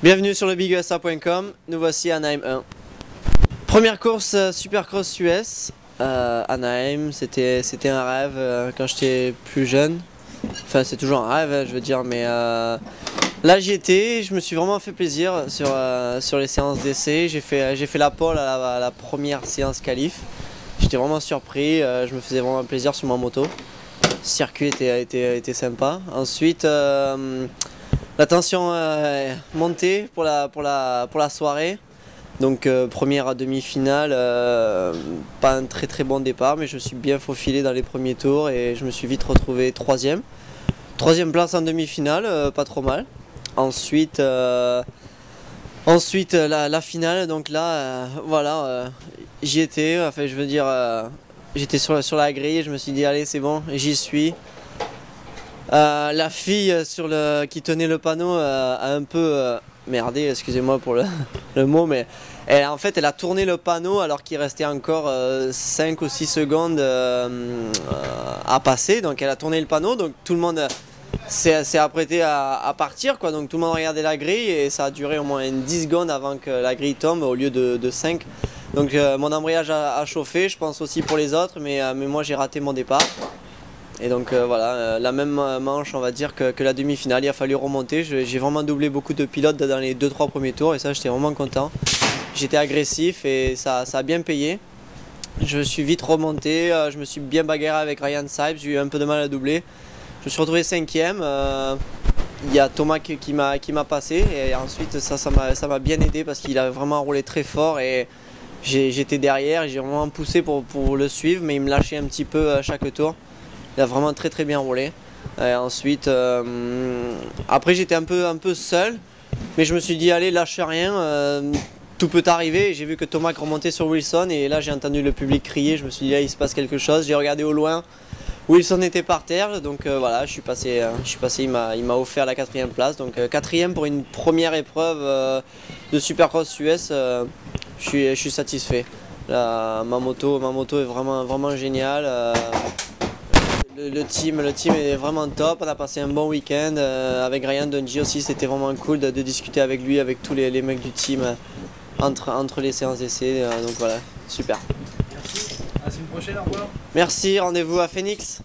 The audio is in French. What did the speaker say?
Bienvenue sur le bigusa.com, nous voici à Anaheim 1. Première course Supercross US, Anaheim, c'était un rêve quand j'étais plus jeune. Enfin c'est toujours un rêve je veux dire, mais là j'y étais, je me suis vraiment fait plaisir sur les séances d'essai. J'ai fait la pole à la première séance qualif. J'étais vraiment surpris, je me faisais vraiment plaisir sur ma moto. Le circuit était sympa. Ensuite la tension est montée pour la soirée. Donc première demi-finale, pas un très bon départ, mais je me suis bien faufilé dans les premiers tours et je me suis vite retrouvé troisième. Troisième place en demi-finale, pas trop mal. Ensuite la finale, donc là voilà, j'y étais, enfin je veux dire, j'étais sur la grille et je me suis dit allez c'est bon, j'y suis. La fille qui tenait le panneau a un peu merdé, excusez-moi pour le mot, mais en fait elle a tourné le panneau alors qu'il restait encore 5 ou 6 secondes à passer. Donc elle a tourné le panneau, donc tout le monde s'est apprêté à partir, quoi. Donc tout le monde regardait la grille et ça a duré au moins 10 secondes avant que la grille tombe au lieu de 5. Donc mon embrayage a chauffé, je pense aussi pour les autres, mais moi j'ai raté mon départ. Et donc voilà, la même manche on va dire que la demi-finale, il a fallu remonter. J'ai vraiment doublé beaucoup de pilotes dans les 2-3 premiers tours et ça j'étais vraiment content. J'étais agressif et ça a bien payé. Je suis vite remonté, je me suis bien bagarré avec Ryan Sipes, j'ai eu un peu de mal à doubler. Je me suis retrouvé 5e, il y a Thomas qui m'a passé et ensuite ça m'a bien aidé parce qu'il a vraiment roulé très fort et j'étais derrière, j'ai vraiment poussé pour le suivre, mais il me lâchait un petit peu à chaque tour. Il a vraiment très bien roulé. Et ensuite, après j'étais un peu seul, mais je me suis dit allez lâche rien, tout peut arriver. J'ai vu que Thomas remontait sur Wilson et là j'ai entendu le public crier, je me suis dit là il se passe quelque chose. J'ai regardé au loin, Wilson était par terre, donc voilà je suis passé, il m'a offert la 4e place. Donc 4e pour une première épreuve de Supercross US, je suis satisfait. Là, ma moto est vraiment géniale. Le team est vraiment top, on a passé un bon week-end avec Ryan Dungey aussi, c'était vraiment cool de discuter avec lui, avec tous les mecs du team entre les séances d'essai, donc voilà, super. Merci, à la semaine prochaine, au revoir. Merci, rendez-vous à Phoenix.